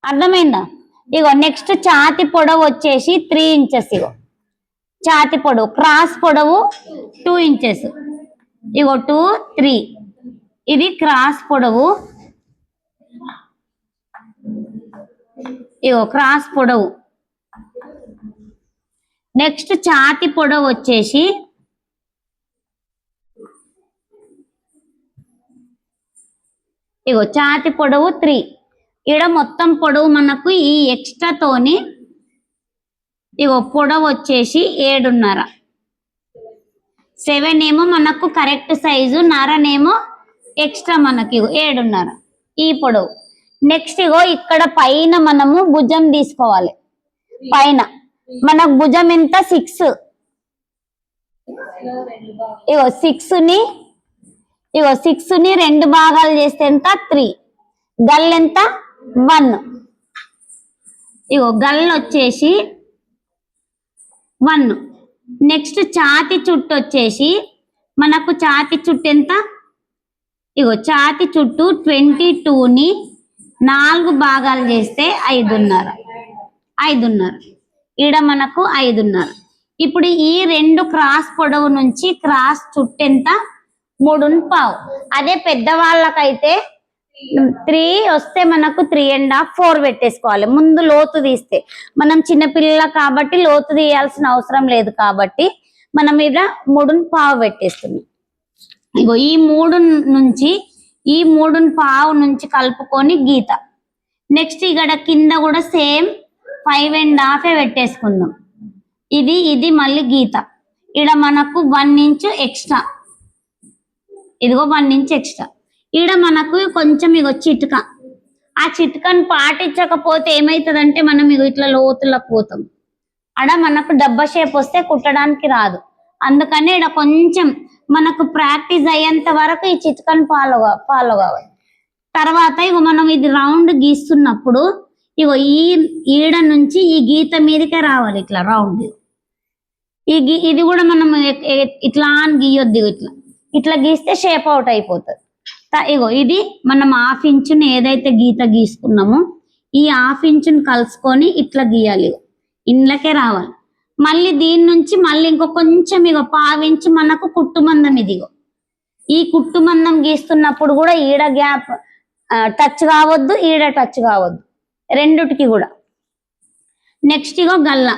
అర్థమైందా? ఇగో నెక్స్ట్ ఛాతి పొడవు వచ్చేసి 3 ఇంచెస్. ఇగో ఛాతి పొడవు, క్రాస్ పొడవు 2 ఇంచెస్. ఇగో 2, 3 ఇది క్రాస్ పొడవు. ఇగో క్రాస్ పొడవు. నెక్స్ట్ ఛాతి పొడవు వచ్చేసి ఇగో ఛాతి పొడవు 3. ఈడ మొత్తం పొడవు మనకు ఈ ఎక్స్ట్రా తోని ఇగో పొడవు వచ్చేసి 7.5. 7 ఏమో మనకు కరెక్ట్ సైజు, నరనేమో ఎక్స్ట్రా మనకి 7.5 ఈ పొడవు. నెక్స్ట్ ఇగో ఇక్కడ పైన మనము భుజం తీసుకోవాలి. పైన మనకు భుజం ఎంత 6. ఇగో 6 ని 2 భాగాలు చేస్తే ఎంత 3. గల్ ఎంత 1. ఇగో గల్ వచ్చేసి 1. నెక్స్ట్ ఛాతి చుట్టు వచ్చేసి మనకు ఛాతి చుట్టు ఎంత, ఇగో ఛాతి చుట్టు 22ని 4 భాగాలు చేస్తే 5.5. ఈడ మనకు 5.5. ఇప్పుడు ఈ 2 క్రాస్ పొడవు నుంచి క్రాస్ చుట్టు ఎంత 3.5. అదే పెద్దవాళ్ళకైతే 3 వస్తే మనకు 3.5, 4 పెట్టేసుకోవాలి. ముందు లోతు తీస్తే, మనం చిన్నపిల్లల కాబట్టి లోతు తీయాల్సిన అవసరం లేదు కాబట్టి మనం మీద 3.5 పెట్టేస్తున్నాం. ఇగో ఈ 3.5 నుంచి కలుపుకొని గీత. నెక్స్ట్ ఇక్కడ కింద కూడా సేమ్ 5.5 పెట్టేసుకుందాం. ఇది మళ్ళీ గీత. ఇక్కడ మనకు 1 ఇంచ్ ఎక్స్ట్రా. ఇదిగో 1 ఇంచ్ ఎక్స్ట్రా. ఈడ మనకు కొంచెం ఇగో చిట్క. ఆ చిట్కను పాటించకపోతే ఏమవుతుందంటే మనం ఇగో ఇట్లా లోతులకు పోతాం. ఆడ మనకు డబ్బా షేప్ వస్తే కుట్టడానికి రాదు. అందుకని ఇక్కడ కొంచెం మనకు ప్రాక్టీస్ అయ్యేంత వరకు ఈ చిట్కను ఫాలో కావాలి. తర్వాత ఇగో మనం ఇది రౌండ్ గీస్తున్నప్పుడు ఇగో ఈడ నుంచి ఈ గీత మీదకే రావాలి. ఇట్లా రౌండ్ ఇది కూడా మనం ఇట్లా అని గీయొద్దు. ఇట్లా గీస్తే షేప్ అవుట్ అయిపోతుంది. ఇగో ఇది మనం 1/2 ఇంచుని ఏదైతే గీత గీసుకున్నామో ఈ 1/2 ఇంచుని కలుసుకొని ఇట్లా గీయాలి. ఇండ్లకే రావాలి. మళ్ళీ దీని నుంచి మళ్ళీ ఇంకో కొంచెం ఇగో 1/2 ఇంచు మనకు కుట్టుమందం. ఇదిగో ఈ కుట్టుమందం గీస్తున్నప్పుడు కూడా ఈడ గ్యాప్ టచ్ కావద్దు, ఈడ టచ్ కావద్దు, రెండుటికి కూడా. నెక్స్ట్ ఇగో గల్ల.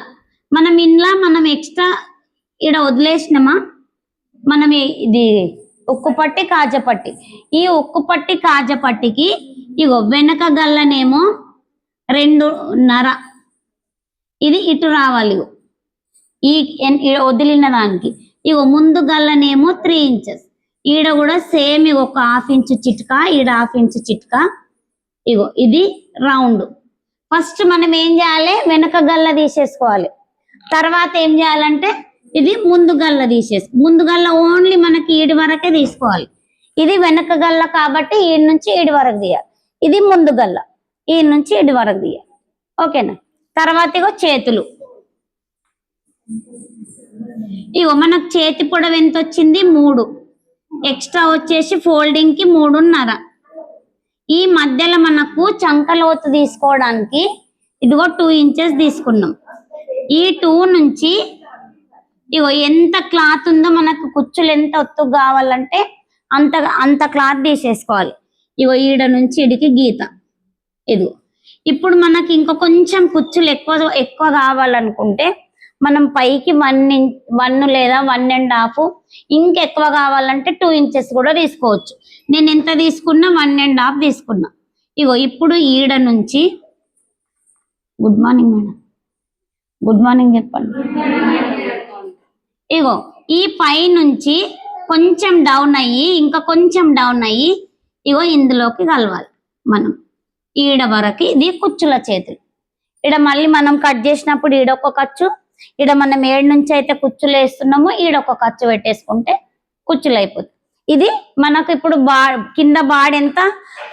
మనం ఎక్స్ట్రా ఈడ వదిలేసినామా, మనం ఇది ఉక్కు పట్టి కాజపట్టి. ఈ ఉక్కు పట్టి కాజపట్టికి ఇగో వెనక గల్లనేమో 2.5 ఇది ఇటు రావాలి. ఈ వదిలిన దానికి ఇగో ముందు గల్లనేమో 3 ఇంచెస్. ఈడ కూడా సేమ్ ఇగో ఒక 1/2 ఇంచు చిట్కా, ఈడ 1/2 ఇంచు చిట్కా. ఇగో ఇది రౌండ్. ఫస్ట్ మనం ఏం చేయాలి, వెనక గల్ల తీసేసుకోవాలి. తర్వాత ఏం చేయాలంటే ఇది ముందు గల్ల ముందు గల్ల ఓన్లీ మనకి ఈడి వరకే తీసుకోవాలి. ఇది వెనక గల్ల కాబట్టి ఈడి నుంచి ఈడి వరకు తీయాలి. ఇది ముందు గల్ల, ఈడి నుంచి ఈడి వరకు తీయాలి. ఓకేనా? తర్వాత ఇగో చేతులు. ఇగో మనకు చేతి పొడవు ఎంత వచ్చింది 3. ఎక్స్ట్రా వచ్చేసి ఫోల్డింగ్ కి 3.5. ఈ మధ్యలో మనకు చంకలోతు తీసుకోవడానికి ఇదిగో 2 ఇంచెస్ తీసుకున్నాం. ఈ 2 నుంచి ఇగో ఎంత క్లాత్ ఉందో మనకు కుచ్చులు ఎంత ఒత్తు కావాలంటే అంత క్లాత్ తీసేసుకోవాలి. ఇగో ఈడ నుంచి ఇడికి గీత. ఇదిగో ఇప్పుడు మనకి ఇంకో కొంచెం కుచ్చులు ఎక్కువ కావాలనుకుంటే మనం పైకి 1 లేదా 1.5, ఇంకెక్కువ కావాలంటే 2 ఇంచెస్ కూడా తీసుకోవచ్చు. నేను ఎంత తీసుకున్నా 1.5 తీసుకున్నా. ఇగో ఇప్పుడు ఈడ నుంచి good morning madam, good morning చెప్పండి. ఇగో ఈ పై నుంచి కొంచెం డౌన్ అయ్యి ఇంకా కొంచెం డౌన్ అయ్యి ఇగో ఇందులోకి కలవాలి మనం. ఈడ వరకు ఇది కుచ్చుల చేతులు. ఈడ మళ్ళీ మనం కట్ చేసినప్పుడు ఈడొక ఖర్చు, ఈడ మనం 7 నుంచి అయితే కుచ్చులు వేస్తున్నామో ఈడొక ఖర్చు పెట్టేసుకుంటే కుచ్చులు అయిపోతుంది. ఇది మనకు ఇప్పుడు కింద బాడ్ ఎంత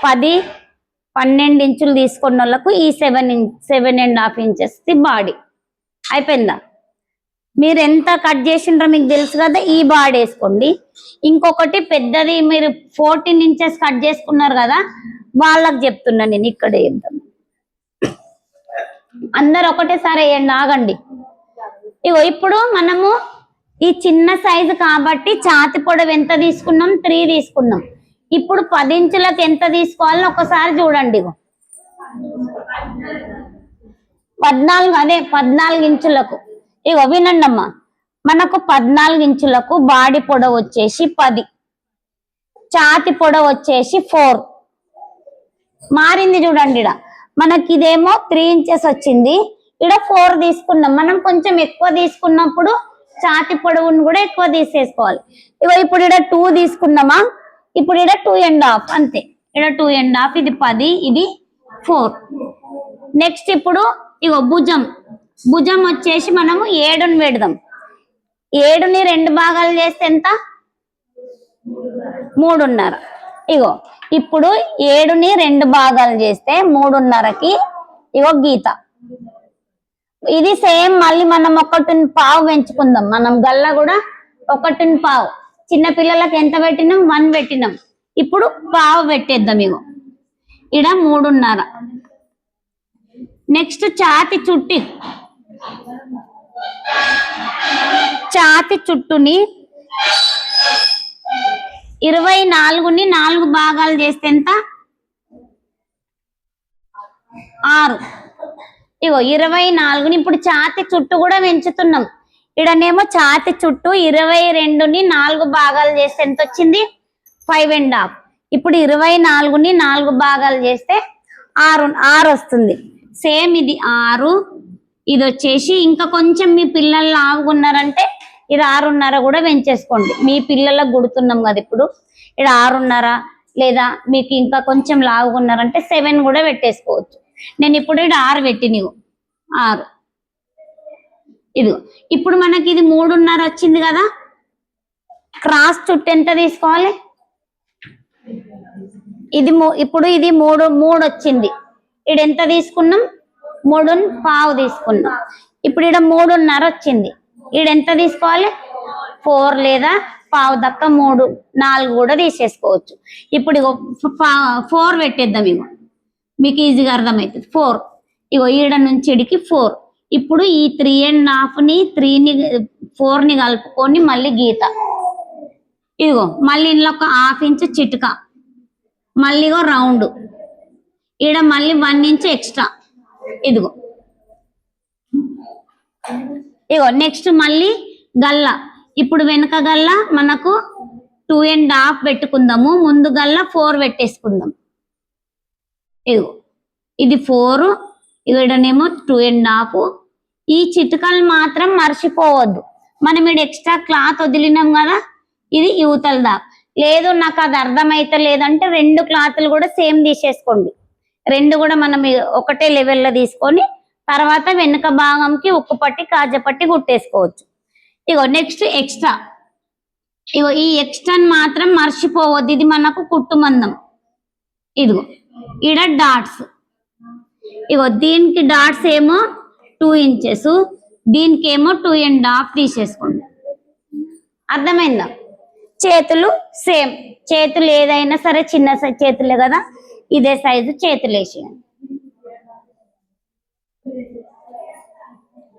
10-12 ఇంచులు తీసుకున్న వాళ్ళకు ఈ 7.5 ఇంచెస్ బాడీ అయిపోయిందా? మీరు ఎంత కట్ చేసిండ్రో మీకు తెలుసు కదా, ఈ బాడ్ వేసుకోండి. ఇంకొకటి పెద్దది మీరు 14 ఇంచెస్ కట్ చేసుకున్నారు కదా, వాళ్ళకి చెప్తున్నా నేను ఇక్కడ చెప్తాను. అందరు ఒకటేసారి వేయండి, ఆగండి. ఇగో ఇప్పుడు మనము ఈ చిన్న సైజు కాబట్టి ఛాతి పొడవు ఎంత తీసుకున్నాం? 3 తీసుకున్నాం. ఇప్పుడు 10 ఇంచులకు ఎంత తీసుకోవాలని ఒకసారి చూడండి. ఇగో 14, అదే 14 ఇంచులకు. ఇగో వినండి అమ్మా, మనకు 14 ఇంచులకు బాడీ పొడవు వచ్చేసి 10, ఛాతి పొడవు వచ్చేసి 4 మారింది చూడండి. ఇడ మనకి ఇదేమో 3 ఇంచెస్ వచ్చింది, ఇక్కడ 4 తీసుకున్నాం. మనం కొంచెం ఎక్కువ తీసుకున్నప్పుడు ఛాతి పొడవును కూడా ఎక్కువ తీసేసుకోవాలి. ఇగో ఇప్పుడు ఇక్కడ 2 తీసుకున్నామా, ఇప్పుడు ఇక్కడ 2.5 అంతే. ఇక్కడ 2.5, ఇది 10, ఇది 4. నెక్స్ట్ ఇప్పుడు ఇగో భుజం వచ్చేసి మనము 7ని పెడదాం. 7ని 2 భాగాలు చేస్తే ఎంత? 3.5. ఇగో ఇప్పుడు 7ని 2 భాగాలు చేస్తే 3.5కి ఇగో గీత. ఇది సేమ్ మళ్ళీ మనం 1.5 పెంచుకుందాం. మనం గల్ల కూడా 1.5. చిన్న పిల్లలకి ఎంత పెట్టినాం? 1 పెట్టినాం. ఇప్పుడు 1/2 పెట్టేద్దాం. ఇగో ఇడ 3.5. నెక్స్ట్ ఛాతి చుట్టుని 24ని 4 భాగాలు చేస్తే ఎంత? 6. ఇగో 24ని ఇప్పుడు ఛాతి చుట్టూ కూడా పెంచుతున్నాం. ఇడనేమో ఛాతి చుట్టూ 22ని 4 భాగాలు చేస్తే ఎంత వచ్చింది? 5.5. ఇప్పుడు 24ని 4 భాగాలు చేస్తే 6 వస్తుంది. సేమ్ ఇది 6. ఇది వచ్చేసి ఇంకా కొంచెం మీ పిల్లలు లావుగున్నారంటే ఇది 6.5 కూడా పెంచేసుకోండి. మీ పిల్లలకు గుడుతున్నాం కదా ఇప్పుడు. ఇక్కడ 6.5, లేదా మీకు ఇంకా కొంచెం లావుగున్నారంటే 7 కూడా పెట్టేసుకోవచ్చు. నేను ఇప్పుడు ఇక్కడ 6 పెట్టినవు, 6. ఇదిగో ఇప్పుడు మనకి ఇది 3.5 వచ్చింది కదా. క్రాస్ చుట్టూ ఎంత తీసుకోవాలి? ఇప్పుడు ఇది 3 వచ్చింది. ఇక్కడ ఎంత తీసుకున్నాం? 3.5 తీసుకున్నాం. ఇప్పుడు ఇక్కడ 3.5 వచ్చింది. ఇక్కడ ఎంత తీసుకోవాలి? 4 లేదా 1/2 దక్క 3, 4 కూడా తీసేసుకోవచ్చు. ఇప్పుడు ఇగో 4 పెట్టేద్దాం. ఇగో మీకు ఈజీగా అర్థమవుతుంది. 4. ఇగో ఈడ నుంచి ఇడికి 4. ఇప్పుడు ఈ 3.5ని 4ని కలుపుకొని మళ్ళీ గీత. ఇదిగో మళ్ళీ ఇంట్లో ఒక 1/2 ఇంచు చిట్క, మళ్ళీ రౌండ్. ఈడ మళ్ళీ 1 ఇంచు ఎక్స్ట్రా. ఇదిగో నెక్స్ట్ మళ్ళీ గల్ల. ఇప్పుడు వెనక గల్ల మనకు 2.5 పెట్టుకుందాము, ముందు గల్ల 4 పెట్టేసుకుందాం. ఇదిగో ఇది 4, ఇక్కడనేమో 2.5. ఈ చిట్కలు మాత్రం మర్చిపోవద్దు. మనం ఇక్కడ ఎక్స్ట్రా క్లాత్ వదిలినాం కదా, ఇది యువతల దాకా. లేదు నాకు అది అర్థమైతే లేదంటే 2 క్లాత్లు కూడా సేమ్ తీసేసుకోండి. 2 కూడా మనం ఒకటే లెవెల్లో తీసుకొని తర్వాత వెనుక భాగంకి ఉక్కు పట్టి కాజపట్టి కుట్టేసుకోవచ్చు. ఇగో నెక్స్ట్ ఎక్స్ట్రా. ఇగో ఈ ఎక్స్ట్రాని మాత్రం మర్చిపోవద్దు, ఇది మనకు కుట్టు మందం. ఇదిగో ఈడ డాట్స్. ఇగో దీనికి డాట్స్ ఏమో 2 ఇంచెస్, దీనికి ఏమో 2.5 తీసేసుకోండి. అర్థమైందా? చేతులు సేమ్. చేతులు ఏదైనా సరే చిన్న చేతులే కదా, ఇదే సైజు చేతులు వేసేయండి.